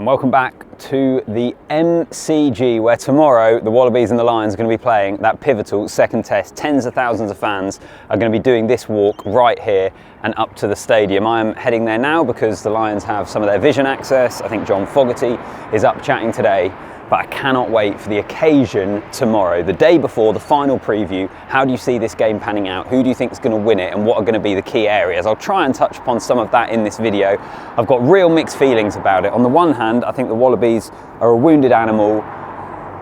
And welcome back to the MCG, where tomorrow the Wallabies and the Lions are going to be playing that pivotal second test. Tens of thousands of fans are going to be doing this walk right here and up to the stadium. I am heading there now because the Lions have some of their vision access. I think John Fogarty is up chatting today, but I cannot wait for the occasion tomorrow, the day before the final preview. How do you see this game panning out? Who do you think is going to win it, and what are going to be the key areas? I'll try and touch upon some of that in this video. I've got real mixed feelings about it. On the one hand, I think the Wallabies are a wounded animal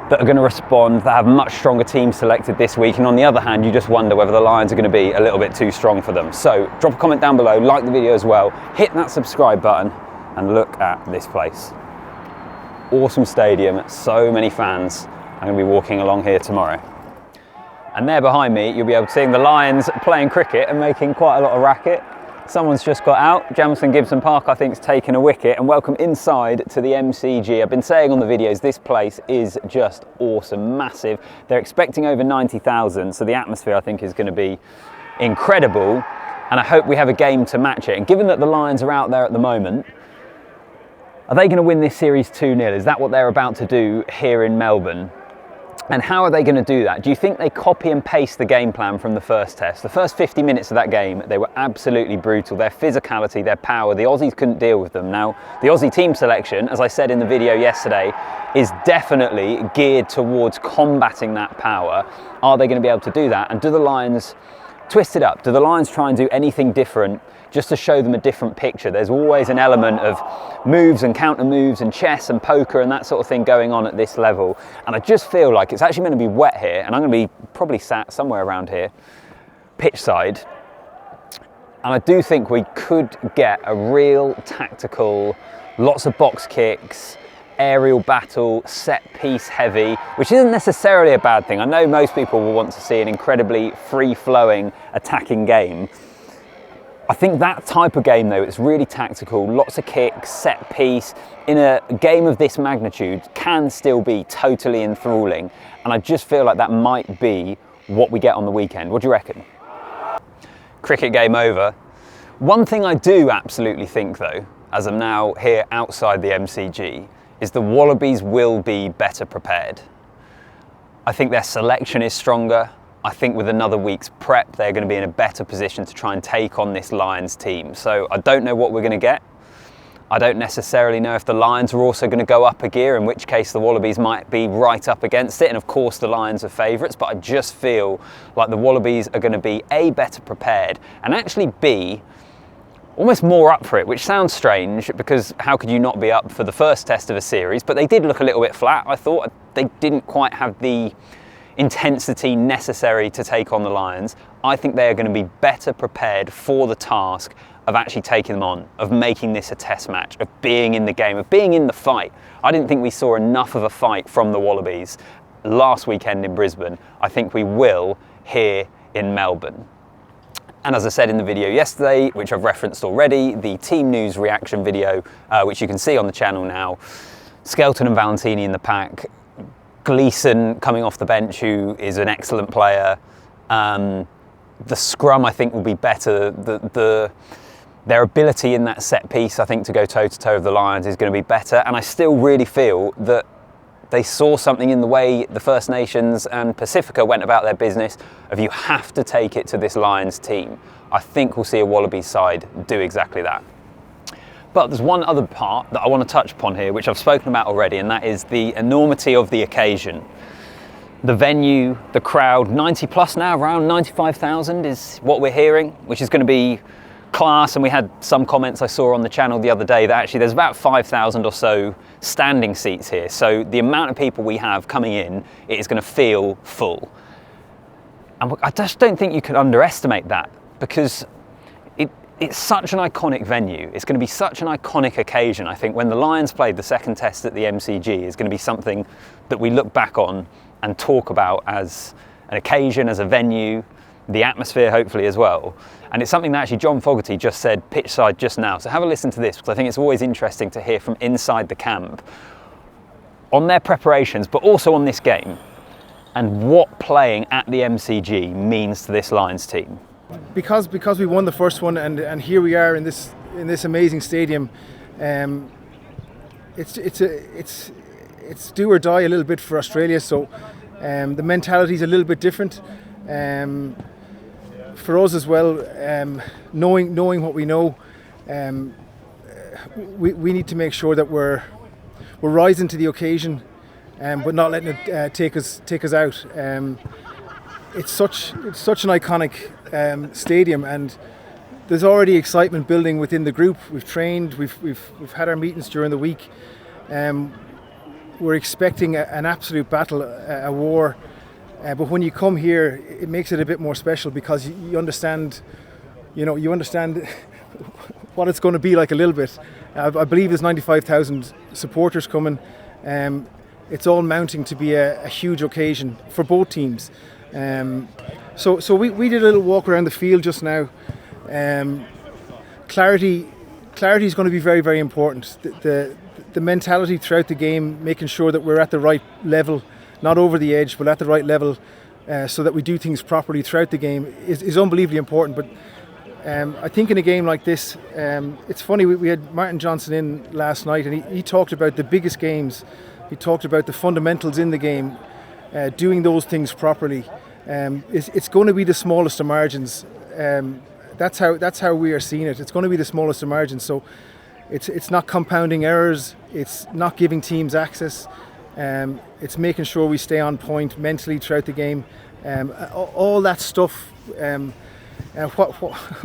that are going to respond, that have much stronger teams selected this week, and on the other hand, you just wonder whether the Lions are going to be a little bit too strong for them. So drop a comment down below, like the video as well, hit that subscribe button, and look at this place. Awesome stadium, so many fans. I'm going to be walking along here tomorrow. And there behind me, you'll be able to see the Lions playing cricket and making quite a lot of racket. Someone's just got out. Jamison Gibson Park, I think, has taken a wicket. And welcome inside to the MCG. I've been saying on the videos, this place is just awesome, massive. They're expecting over 90,000, so the atmosphere, I think, is going to be incredible. And I hope we have a game to match it. And given that the Lions are out there at the moment, are they going to win this series 2-0? Is that what they're about to do here in Melbourne? And how are they going to do that? Do you think they copy and paste the game plan from the first test? The first 50 minutes of that game, they were absolutely brutal. Their physicality, their power, the Aussies couldn't deal with them. Now, the Aussie team selection, as I said in the video yesterday, is definitely geared towards combating that power. Are they going to be able to do that? And do the Lions twist it up? Do the Lions try and do anything different just to show them a different picture? There's always an element of moves and counter moves and chess and poker and that sort of thing going on at this level. And I just feel like it's actually going to be wet here, and I'm going to be probably sat somewhere around here, pitch side. And I do think we could get a real tactical, lots of box kicks, aerial battle, set piece heavy, which isn't necessarily a bad thing. I know most people will want to see an incredibly free-flowing attacking game. I think that type of game, though, it's really tactical, lots of kicks, set piece, in a game of this magnitude, can still be totally enthralling. And I just feel like that might be what we get on the weekend. What do you reckon? Cricket game over. One thing I do absolutely think, though, as I'm now here outside the MCG, is the Wallabies will be better prepared. I think their selection is stronger. I think with another week's prep, they're going to be in a better position to try and take on this Lions team. So I don't know what we're going to get. I don't necessarily know if the Lions are also going to go up a gear, in which case the Wallabies might be right up against it. And of course the Lions are favourites, but I just feel like the Wallabies are going to be A, better prepared, and actually B, almost more up for it, which sounds strange because how could you not be up for the first test of a series? But they did look a little bit flat. I thought they didn't quite have the intensity necessary to take on the Lions. I think they are going to be better prepared for the task of actually taking them on, of making this a test match, of being in the game, of being in the fight. I didn't think we saw enough of a fight from the Wallabies last weekend in Brisbane. I think we will here in Melbourne. And as I said in the video yesterday, which I've referenced already, the Team News reaction video, which you can see on the channel now, Skelton and Valentini in the pack, Gleeson coming off the bench, who is an excellent player. The scrum, I think, will be better. Their ability in that set piece, I think, to go toe-to-toe with the Lions is going to be better. And I still really feel that they saw something in the way the First Nations and Pacifica went about their business of you have to take it to this Lions team. I think we'll see a Wallabies side do exactly that. But there's one other part that I want to touch upon here, which I've spoken about already, and that is the enormity of the occasion. The venue, the crowd, 90 plus now, around 95,000 is what we're hearing, which is going to be class. And we had some comments I saw on the channel the other day that actually there's about 5,000 or so standing seats here. So the amount of people we have coming in, it is going to feel full. And I just don't think you can underestimate that, because it's such an iconic venue. It's going to be such an iconic occasion. I think when the Lions played the second test at the MCG, is going to be something that we look back on and talk about as an occasion, as a venue, the atmosphere hopefully as well. And it's something that actually John Fogarty just said pitch side just now. So have a listen to this, because I think it's always interesting to hear from inside the camp on their preparations, but also on this game, and what playing at the MCG means to this Lions team. Because we won the first one, and here we are in this amazing stadium. it's do or die a little bit for Australia. So the mentality is a little bit different. For us as well, knowing what we know, we need to make sure that we're rising to the occasion, but not letting it take us out. It's such an iconic stadium, and there's already excitement building within the group. We've trained, we've had our meetings during the week. We're expecting an absolute battle, a war. But when you come here, it makes it a bit more special because you understand, you understand what it's going to be like a little bit. I believe there's 95,000 supporters coming. It's all mounting to be a huge occasion for both teams. So we did a little walk around the field just now. Clarity is going to be very, very important. The mentality throughout the game, making sure that we're at the right level, not over the edge, but at the right level, so that we do things properly throughout the game is unbelievably important. But I think in a game like this, it's funny, we had Martin Johnson in last night, and he talked about the biggest games. He talked about the fundamentals in the game, doing those things properly. It's going to be the smallest of margins. That's how we are seeing it. It's going to be the smallest of margins. So it's not compounding errors. It's not giving teams access. It's making sure we stay on point mentally throughout the game. All that stuff.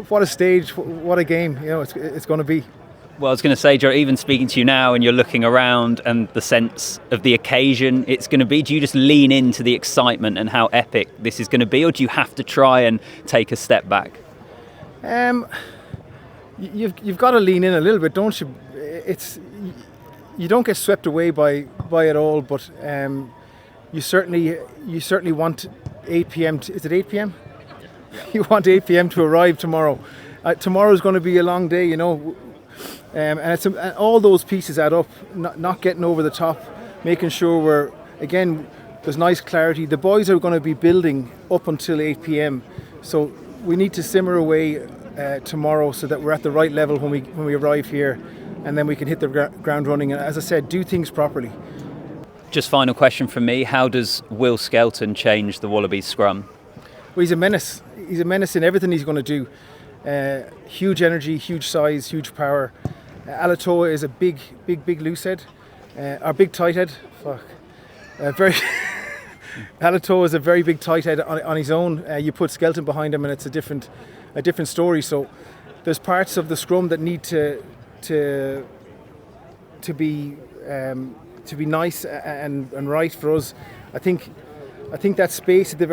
What a stage! What a game! It's going to be. Well, I was going to say, Joe, even speaking to you now and you're looking around and the sense of the occasion it's going to be, do you just lean into the excitement and how epic this is going to be, or do you have to try and take a step back? You've got to lean in a little bit, don't you? You don't get swept away by it all, but you certainly want 8 p.m. Is it 8 p.m? Yeah. You want 8 p.m. to arrive tomorrow. Tomorrow's going to be a long day, and all those pieces add up. Not getting over the top, making sure there's nice clarity. The boys are going to be building up until 8 p.m. So we need to simmer away tomorrow so that we're at the right level when we arrive here, and then we can hit the ground running. And as I said, do things properly. Just final question from me: how does Will Skelton change the Wallabies scrum? Well, he's a menace. He's a menace in everything he's going to do. Huge energy, huge size, huge power. Alatoa is a big loose head, or big tight head. Alatoa is a very big tight head on his own. You put Skelton behind him, and it's a different story. So there's parts of the scrum that need to be nice and right for us. I think that space at the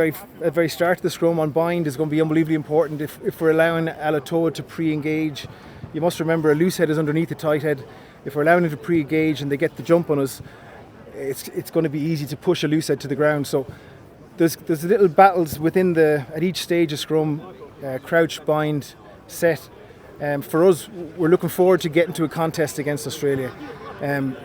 very start of the scrum on bind is going to be unbelievably important. If we're allowing Alatoa to pre-engage, you must remember a loose head is underneath the tight head. If we're allowing him to pre-engage and they get the jump on us, it's going to be easy to push a loose head to the ground. So there's little battles at each stage of scrum, crouch, bind, set. For us, we're looking forward to getting to a contest against Australia.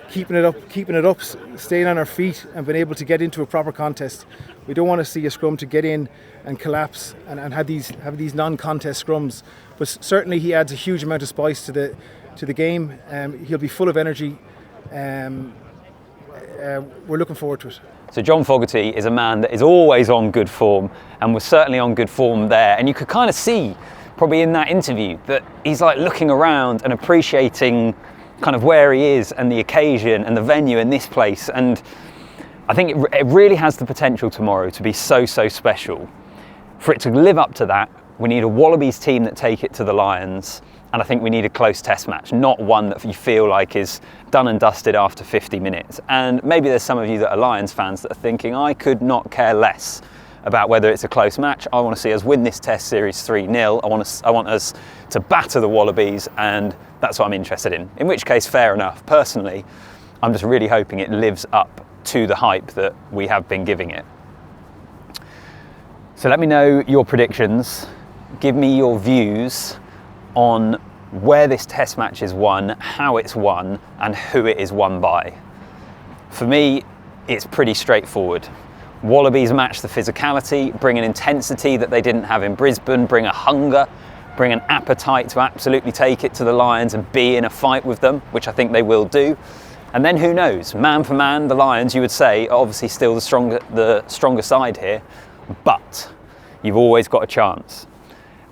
Keeping it up, staying on our feet and being able to get into a proper contest. We don't want to see a scrum to get in and collapse and have these non-contest scrums. But certainly he adds a huge amount of spice to the game. He'll be full of energy. We're looking forward to it. So John Fogarty is a man that is always on good form, and was certainly on good form there. And you could kind of see, probably in that interview, that he's like looking around and appreciating kind of where he is and the occasion and the venue in this place. And I think it really has the potential tomorrow to be so special. For it to live up to that, we need a Wallabies team that take it to the Lions, and I think we need a close test match, not one that you feel like is done and dusted after 50 minutes. And maybe there's some of you that are Lions fans that are thinking, I could not care less about whether it's a close match. I want to see us win this test series 3-0. I want us to batter the Wallabies, and that's what I'm interested in. In which case, fair enough. Personally, I'm just really hoping it lives up to the hype that we have been giving it. So let me know your predictions. Give me your views on where this test match is won, how it's won, and who it is won by. For me, it's pretty straightforward. Wallabies match the physicality, bring an intensity that they didn't have in Brisbane, bring a hunger, bring an appetite to absolutely take it to the Lions and be in a fight with them, which I think they will do. And then who knows, man for man, the Lions, you would say, are obviously still the stronger side here, but you've always got a chance.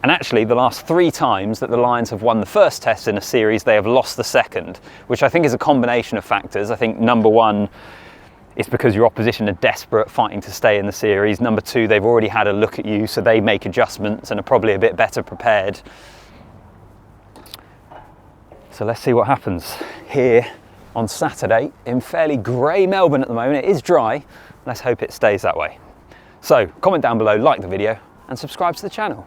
And actually, the last 3 times that the Lions have won the first test in a series, they have lost the second, which I think is a combination of factors. I think number 1, it's because your opposition are desperate, fighting to stay in the series. Number 2, they've already had a look at you, so they make adjustments and are probably a bit better prepared. So let's see what happens here on Saturday in fairly grey Melbourne at the moment. It is dry. Let's hope it stays that way. So comment down below, like the video, and subscribe to the channel.